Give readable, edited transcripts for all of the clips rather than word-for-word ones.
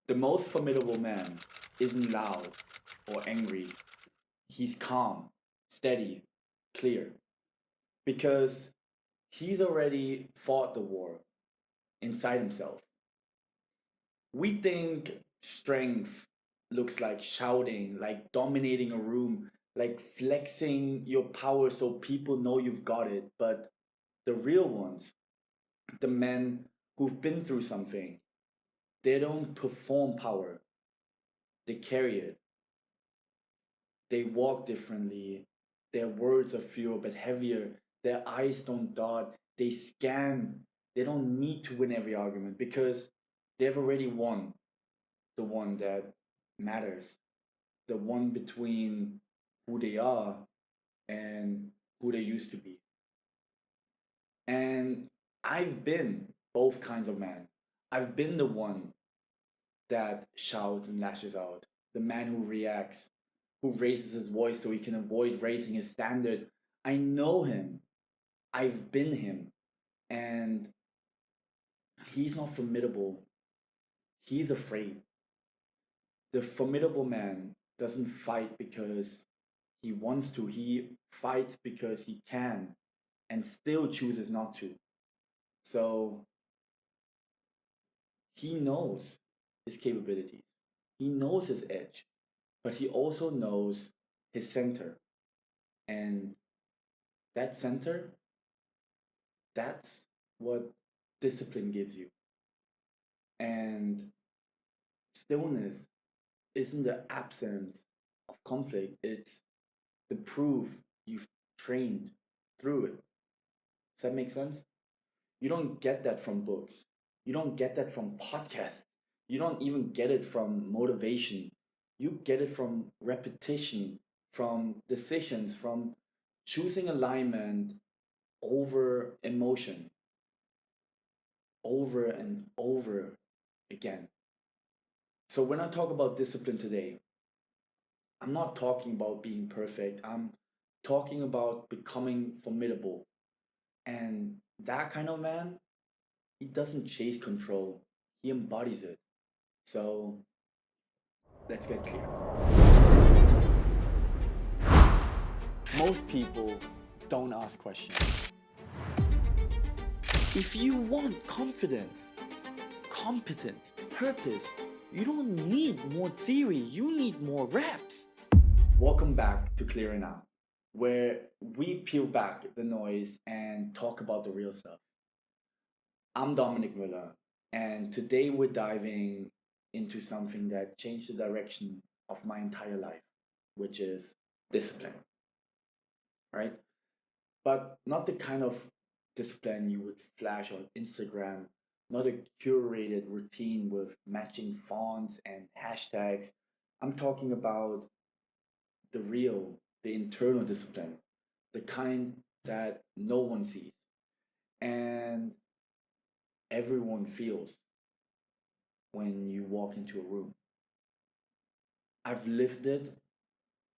The most formidable man isn't loud or angry. He's calm, steady, clear. Because he's already fought the war inside himself. We think strength looks like shouting, like dominating a room, like flexing your power so people know you've got it. But the real ones, the men who've been through something, they don't perform power, they carry it. They walk differently. Their words are fewer but heavier. Their eyes don't dart. They scan. They don't need to win every argument because they've already won the one that matters, the one between who they are and who they used to be. And I've been both kinds of man. I've been the one that shouts and lashes out, the man who reacts, who raises his voice so he can avoid raising his standard. I know him. I've been him. And he's not formidable. He's afraid. The formidable man doesn't fight because he wants to, he fights because he can and still chooses not to. So he knows his capabilities, he knows his edge, but he also knows his center. And that center, that's what discipline gives you. And stillness isn't the absence of conflict, it's the proof you've trained through it. Does that make sense? You don't get that from books. You don't get that from podcasts. You don't even get it from motivation. You get it from repetition, from decisions, from choosing alignment over emotion, over and over again. So when I talk about discipline today, I'm not talking about being perfect. I'm talking about becoming formidable. And that kind of man, he doesn't chase control, he embodies it. So let's get clear. Most people don't ask questions. If you want confidence, competence, purpose, you don't need more theory, you need more reps. Welcome back to Clearing Out, where we peel back the noise and talk about the real stuff. I'm Dominic Müller, and today we're diving into something that changed the direction of my entire life, which is discipline, right? But not the kind of discipline you would flash on Instagram, not a curated routine with matching fonts and hashtags. I'm talking about the real, the internal discipline, the kind that no one sees and everyone feels when you walk into a room. I've lived it,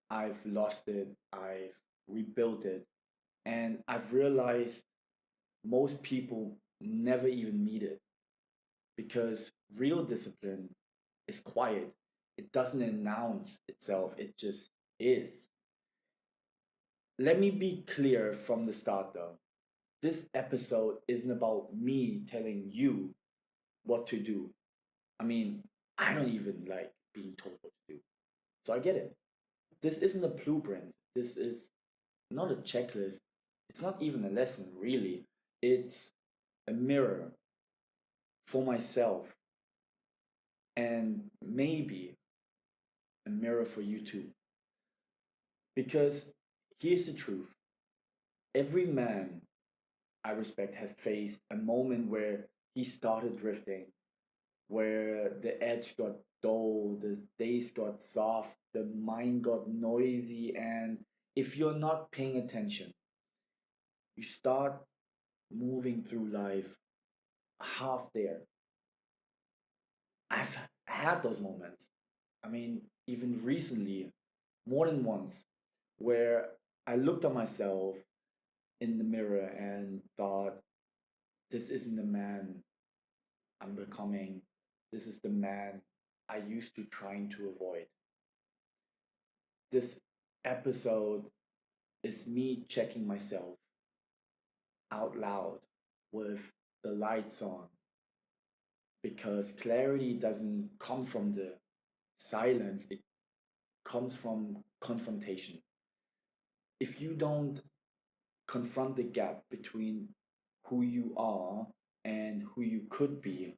I've lost it, I've rebuilt it, and I've realized most people never even meet it because real discipline is quiet. It doesn't announce itself, it just is. Let me be clear from the start though. This episode isn't about me telling you what to do. I mean, I don't even like being told what to do. So I get it. This isn't a blueprint. This is not a checklist. It's not even a lesson, really. It's a mirror for myself and maybe a mirror for you too. Because here's the truth, every man I respect has faced a moment where he started drifting, where the edge got dull, the days got soft, the mind got noisy, and if you're not paying attention, you start moving through life half there. I've had those moments. I mean, even recently, more than once, where I looked at myself in the mirror and thought, this isn't the man I'm becoming. This is the man I used to trying to avoid. This episode is me checking myself out loud with the lights on because clarity doesn't come from the silence, it comes from confrontation. If you don't confront the gap between who you are and who you could be,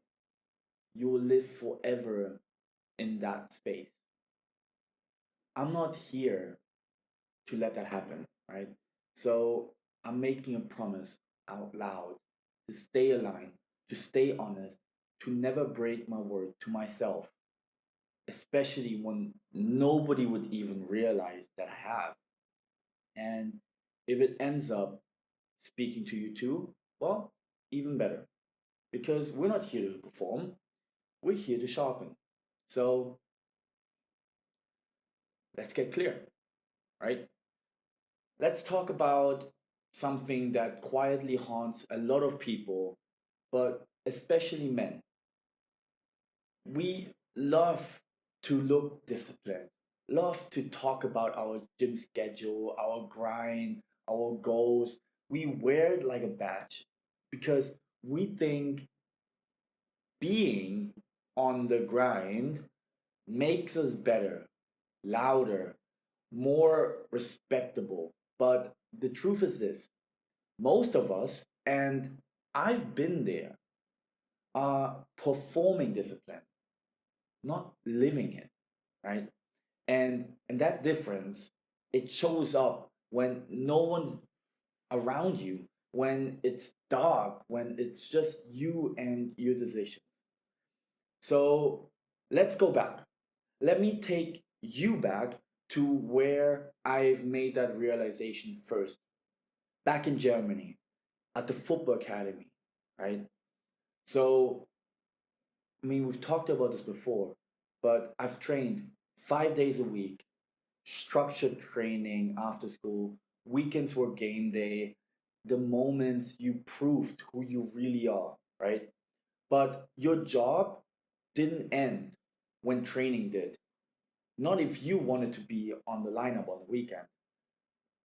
you will live forever in that space. I'm not here to let that happen, right? So I'm making a promise out loud to stay aligned, to stay honest, to never break my word to myself, especially when nobody would even realize that I have. And if it ends up speaking to you too, well, even better. Because we're not here to perform, we're here to sharpen. So let's get clear, right? Let's talk about something that quietly haunts a lot of people, but especially men. We love to look disciplined, love to talk about our gym schedule, our grind, our goals. We wear it like a badge because we think being on the grind makes us better, louder, more respectable. But the truth is this: most of us, and I've been there, are performing discipline, not living it, right? And that difference, it shows up when no one's around you, when it's dark, when it's just you and your decisions. So let's go back. Let me take you back to where I've made that realization first. Back in Germany, at the football academy, right? So, I mean, we've talked about this before, but I've trained 5 days a week, structured training after school, weekends were game day, the moments you proved who you really are, right? But your job didn't end when training did. Not if you wanted to be on the lineup on the weekend.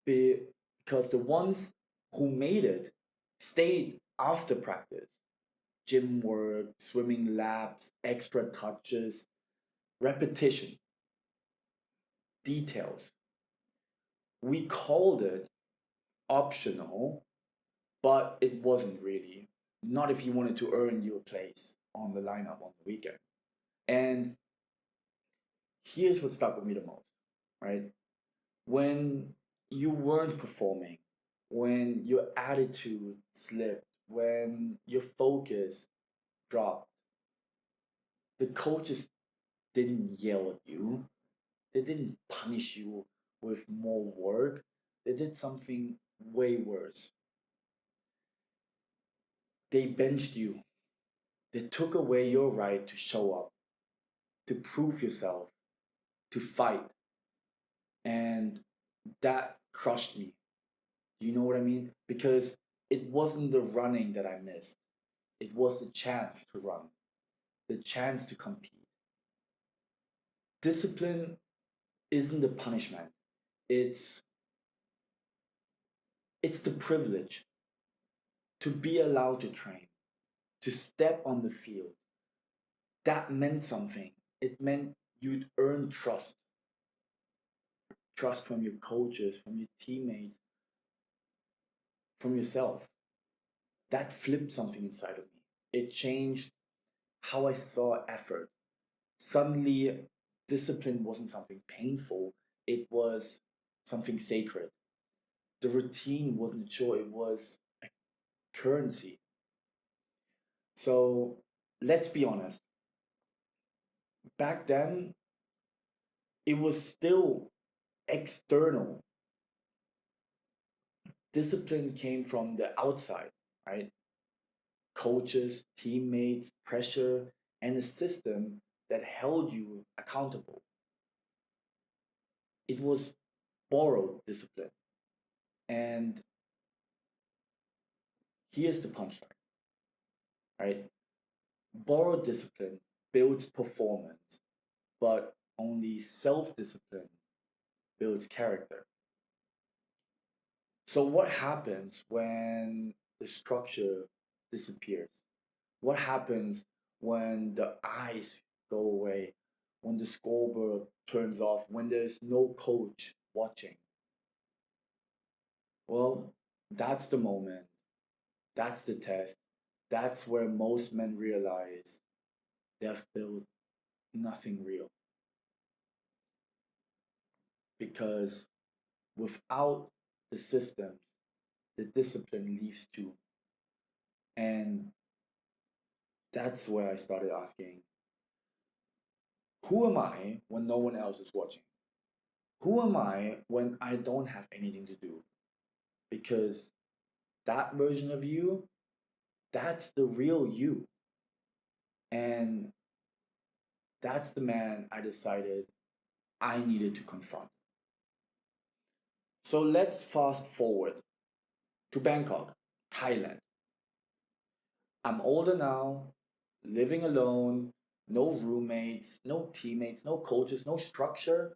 Because the ones who made it stayed after practice. Gym work, swimming laps, extra touches, repetition, details. We called it optional, but it wasn't really. Not if you wanted to earn your place on the lineup on the weekend. And here's what stuck with me the most, right? When you weren't performing, when your attitude slipped, when your focus dropped, the coaches didn't yell at you, they didn't punish you with more work, they did something way worse. They benched you, they took away your right to show up, to prove yourself, to fight. And that crushed me. Do you know what I mean? Because it wasn't the running that I missed. It was the chance to run, the chance to compete. Discipline isn't the punishment. It's it's the privilege to be allowed to train, to step on the field. That meant something. It meant you'd earn trust. Trust from your coaches, from your teammates, from yourself. That flipped something inside of me. It changed how I saw effort. Suddenly, discipline wasn't something painful, it was something sacred. The routine wasn't a chore, it was a currency. So let's be honest, back then, it was still external. Discipline came from the outside, right? Coaches, teammates, pressure, and a system that held you accountable. It was borrowed discipline. And here's the punchline, right? Borrowed discipline builds performance. but only self discipline builds character. So, what happens when the structure disappears? What happens when the eyes go away? When the scoreboard turns off? When there's no coach watching? Well, that's the moment. That's the test. That's where most men realize they've built nothing real. Because without the systems, the discipline leaves too. And that's where I started asking, who am I when no one else is watching? Who am I when I don't have anything to do? Because that version of you, that's the real you. And that's the man I decided I needed to confront. So let's fast forward to Bangkok, Thailand. I'm older now, living alone, no roommates, no teammates, no coaches, no structure.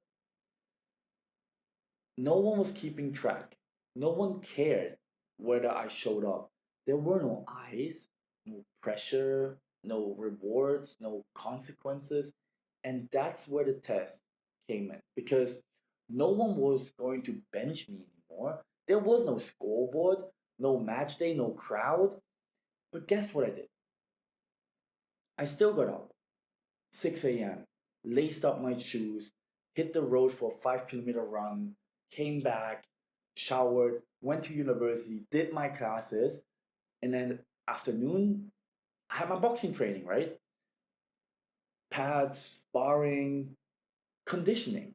No one was keeping track. No one cared whether I showed up. There were no eyes, no pressure, no rewards, no consequences. And that's where the test came in because no one was going to bench me anymore. There was no scoreboard, no match day, no crowd. But guess what I did? I still got up, 6 a.m., laced up my shoes, hit the road for a 5 kilometer run, came back, showered, went to university, did my classes, and then afternoon, I had my boxing training, right? Pads, sparring, conditioning.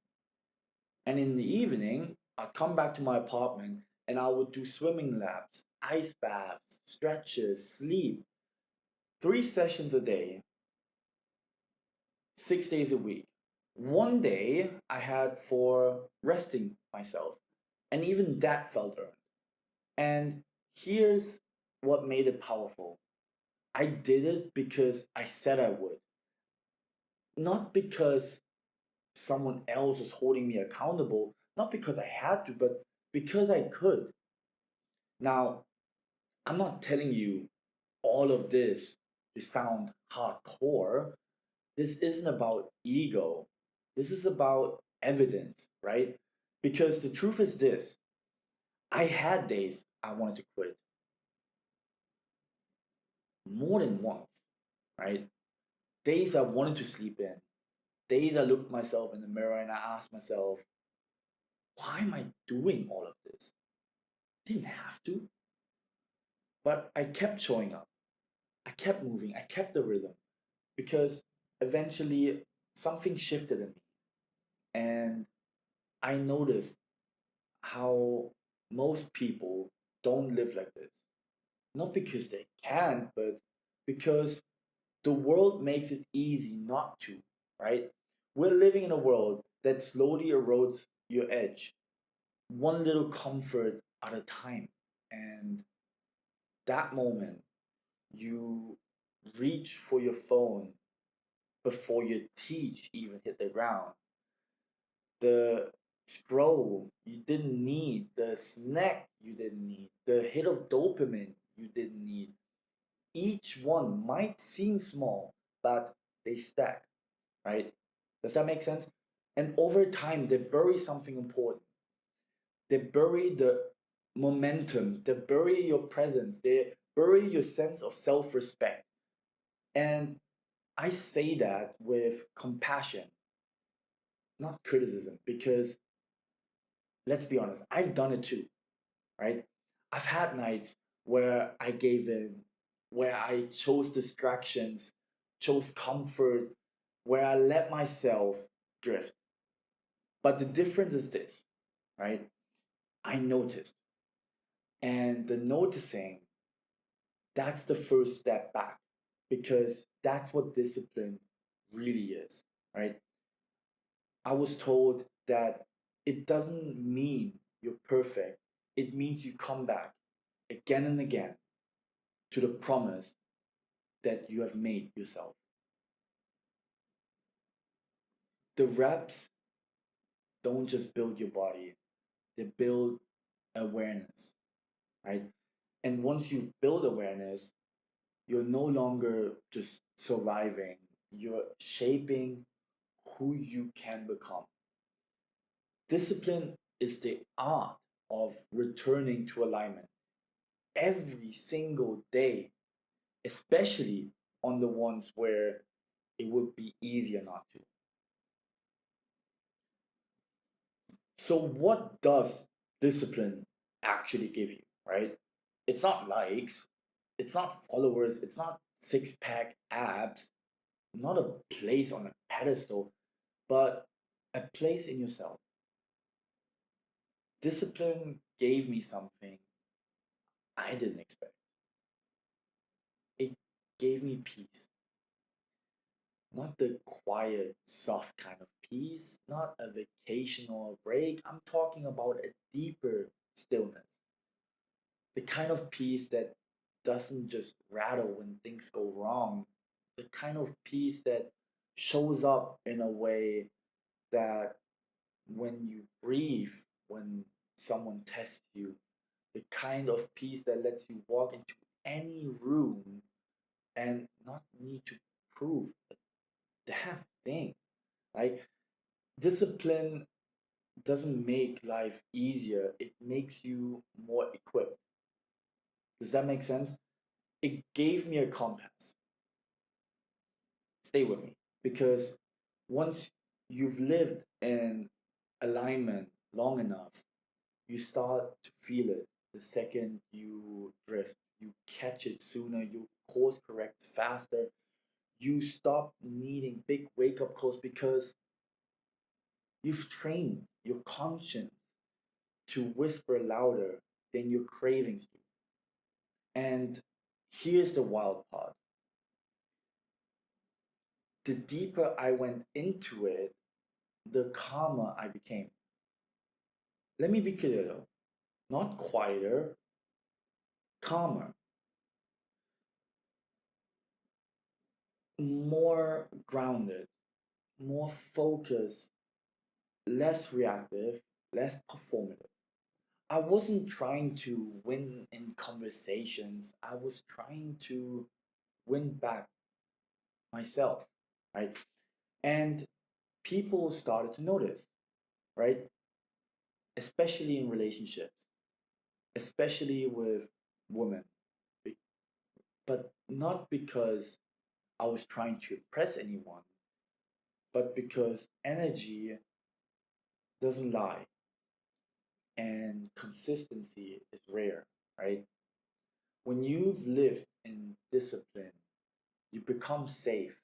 And in the evening, I'd come back to my apartment and I would do swimming laps, ice baths, stretches, sleep. 3 sessions a day, 6 days a week. One day I had for resting myself, and even that felt earned. And here's what made it powerful, I did it because I said I would, not because someone else was holding me accountable, not because I had to, but because I could. Now, I'm not telling you all of this to sound hardcore. This isn't about ego. This is about evidence, right? Because the truth is this, I had days I wanted to quit more than once, right? Days I wanted to sleep in. Days I looked myself in the mirror and I asked myself, why am I doing all of this? I didn't have to. But I kept showing up. I kept moving. I kept the rhythm because eventually something shifted in me. And I noticed how most people don't live like this. Not because they can't, but because the world makes it easy not to, right? We're living in a world that slowly erodes your edge, one little comfort at a time. And that moment, you reach for your phone before your teeth even hit the ground. The scroll you didn't need, the snack you didn't need, the hit of dopamine you didn't need. Each one might seem small, but they stack, right? Does that make sense? And over time, they bury something important. They bury the momentum, they bury your presence, they bury your sense of self respect. And I say that with compassion, not criticism, because let's be honest, I've done it too, right? I've had nights where I gave in, where I chose distractions, chose comfort, where I let myself drift. But the difference is this, right? I noticed. And the noticing, that's the first step back because that's what discipline really is, right? I was told that it doesn't mean you're perfect, it means you come back again and again to the promise that you have made yourself. The reps don't just build your body, they build awareness, right? And once you build awareness, you're no longer just surviving, you're shaping who you can become. Discipline is the art of returning to alignment every single day, especially on the ones where it would be easier not to. So, what does discipline actually give you, right? It's not likes, it's not followers, it's not six pack abs, not a place on a pedestal, but a place in yourself. Discipline gave me something I didn't expect. It gave me peace. Not the quiet, soft kind of peace, not a vacation or a break. I'm talking about a deeper stillness. The kind of peace that doesn't just rattle when things go wrong. The kind of peace that shows up in a way that when you breathe, when someone tests you, the kind of peace that lets you walk into any room and not need to prove a damn thing. Like discipline doesn't make life easier, it makes you more equipped. Does that make sense? It gave me a compass. Stay with me. Because once you've lived in alignment long enough, you start to feel it the second you drift. You catch it sooner, you course correct faster, you stop needing big wake up calls because you've trained your conscience to whisper louder than your cravings do. And here's the wild part, the deeper I went into it, the calmer I became. Let me be clear though, not quieter, calmer, more grounded, more focused, less reactive, less performative. I wasn't trying to win in conversations, I was trying to win back myself, right? And people started to notice, right? Especially in relationships, especially with women. But not because I was trying to impress anyone, but because energy doesn't lie and consistency is rare, right? When you've lived in discipline, you become safe,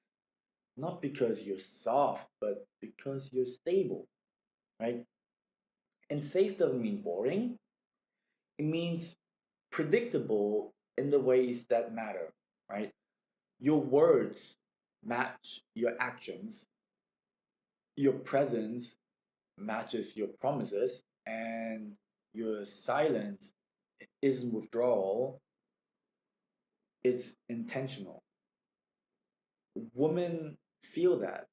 not because you're soft, but because you're stable, right? And safe doesn't mean boring, it means predictable in the ways that matter, right? Your words match your actions, your presence matches your promises, and your silence isn't withdrawal, it's intentional. Women feel that,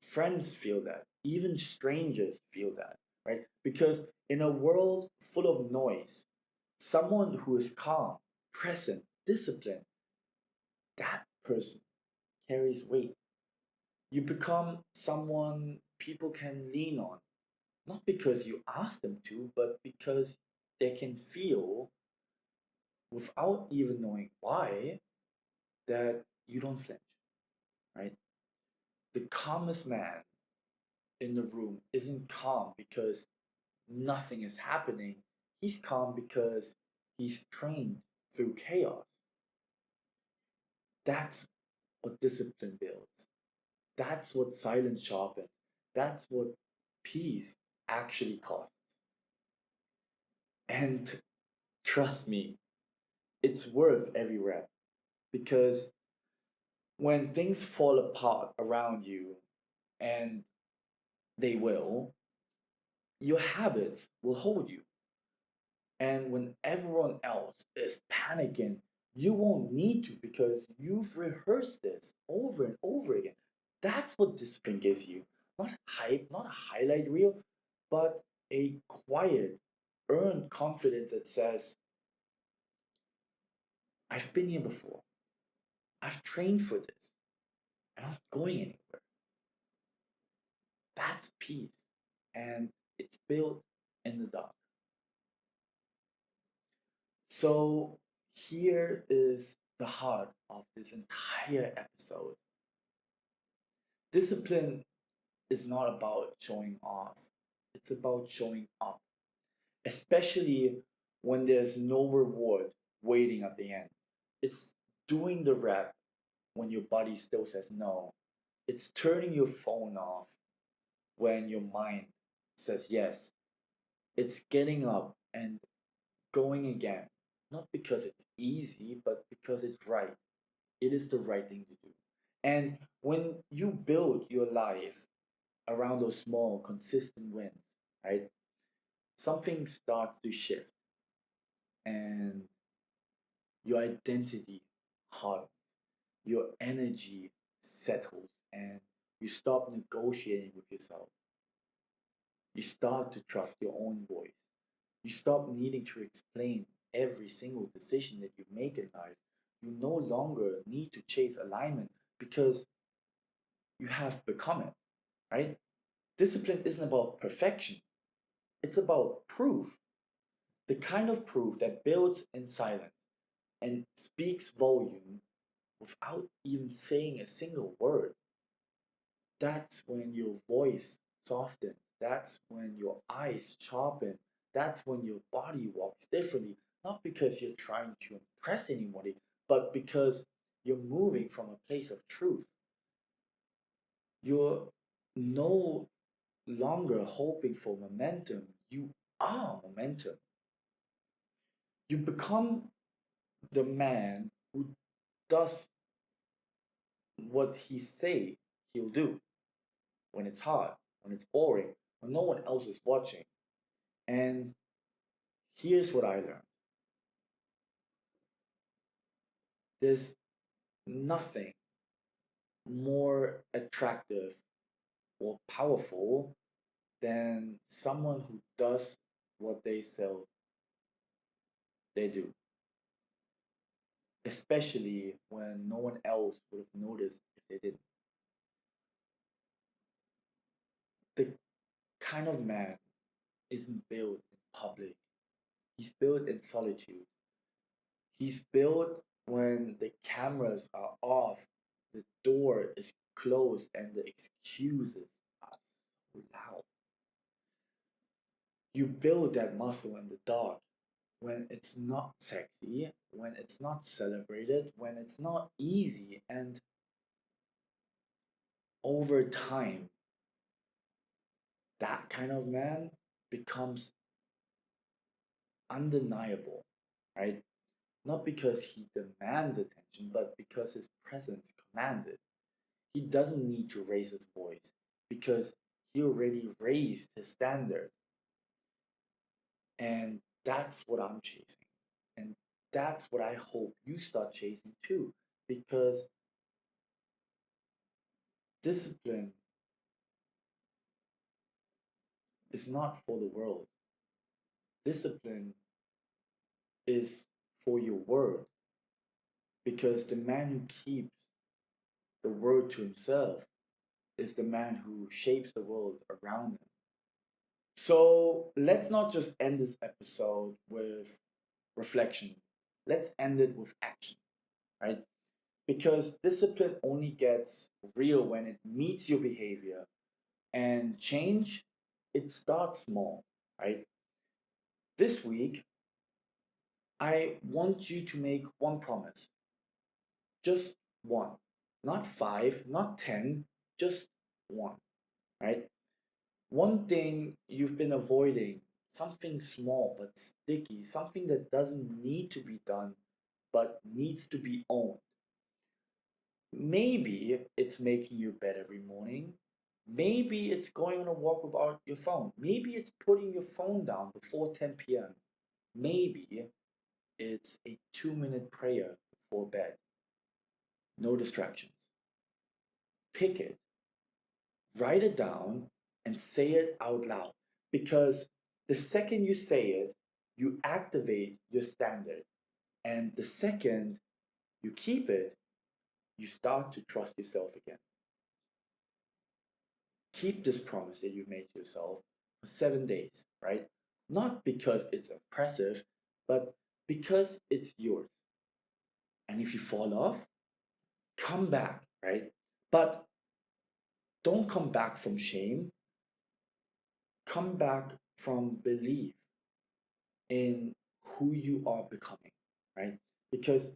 friends feel that, even strangers feel that, right? Because in a world full of noise, someone who is calm, present, disciplined, that person carries weight. You become someone people can lean on, not because you ask them to, but because they can feel without even knowing why that you don't flinch, right? The calmest man in the room isn't calm because nothing is happening. He's calm because he's trained through chaos. That's what discipline builds. That's what silence sharpens. That's what peace actually costs. And trust me, it's worth every rep because when things fall apart around you, and they will, your habits will hold you. And when everyone else is panicking, you won't need to because you've rehearsed this over and over again. That's what discipline gives you. not hype, not a highlight reel, but a quiet, earned confidence that says, I've been here before. I've trained for this. And I'm not going anywhere. That's peace. And it's built in the dark. So here is the heart of this entire episode. Discipline is not about showing off, it's about showing up, especially when there's no reward waiting at the end. It's doing the rep when your body still says no. It's turning your phone off when your mind says yes. It's getting up and going again, not because it's easy, but because it's right. It is the right thing to do. And when you build your life around those small, consistent wins, right, something starts to shift and your identity hardens, your energy settles, and you stop negotiating with yourself. You start to trust your own voice. You stop needing to explain every single decision that you make in life. You no longer need to chase alignment because you have become it, right? Discipline isn't about perfection, it's about proof. The kind of proof that builds in silence and speaks volume without even saying a single word. That's when your voice softens. That's when your eyes sharpen. That's when your body walks differently. Not because you're trying to impress anybody, but because you're moving from a place of truth. You're no longer hoping for momentum. You are momentum. You become the man who does what he say he'll do when it's hard, when it's boring, when no one else is watching. And here's what I learned. There's nothing more attractive or powerful than someone who does what they sell they do, especially when no one else would have noticed if they didn't. The kind of man isn't built in public, he's built in solitude. He's built when the cameras are off, the door is closed, and the excuses are so loud. You build that muscle in the dark when it's not sexy, when it's not celebrated, when it's not easy, and over time, that kind of man becomes undeniable, right? Not because he demands attention, but because his presence commands it. He doesn't need to raise his voice because he already raised his standard. And that's what I'm chasing. And that's what I hope you start chasing too. Because discipline is not for the world, discipline is for your word. Because the man who keeps the word to himself is the man who shapes the world around him. So let's not just end this episode with reflection. Let's end it with action, right? Because discipline only gets real when it meets your behavior, and change, it starts small, right? This week, I want you to make one promise, just one, not five, not 10, just one, right? One thing you've been avoiding, something small but sticky, something that doesn't need to be done but needs to be owned. Maybe it's making your bed every morning. Maybe it's going on a walk without your phone. Maybe it's putting your phone down before 10 p.m. Maybe it's a 2 minute prayer before bed. No distractions. Pick it. Write it down and say it out loud, because the second you say it, you activate your standard. And the second you keep it, you start to trust yourself again. Keep this promise that you've made to yourself for 7 days, right? Not because it's impressive, but because it's yours. And if you fall off, come back, right? But don't come back from shame, come back from belief in who you are becoming, right? Because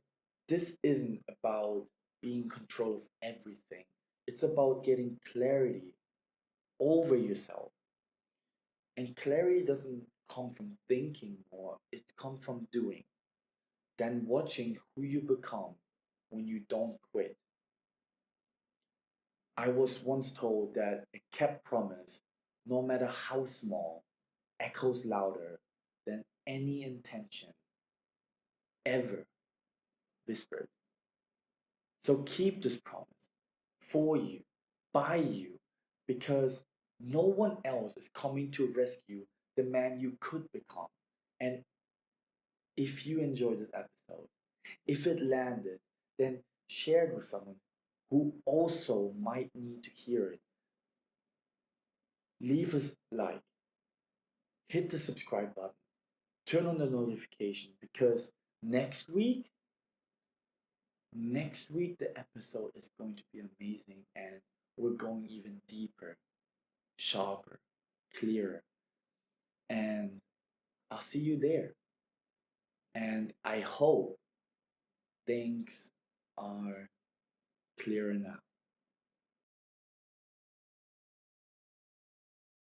this isn't about being in control of everything, it's about getting clarity over yourself. And clarity doesn't come from thinking more, it comes from doing. Then watching who you become when you don't quit. I was once told that a kept promise, no matter how small, echoes louder than any intention ever whispered. So keep this promise for you, by you, because no one else is coming to rescue the man you could become. And if you enjoyed this episode, if it landed, then share it with someone who also might need to hear it. Leave us a like, hit the subscribe button, turn on the notification, because next week, next week the episode is going to be amazing, and we're going even deeper, sharper, clearer. And I'll see you there. And I hope things are clearer now.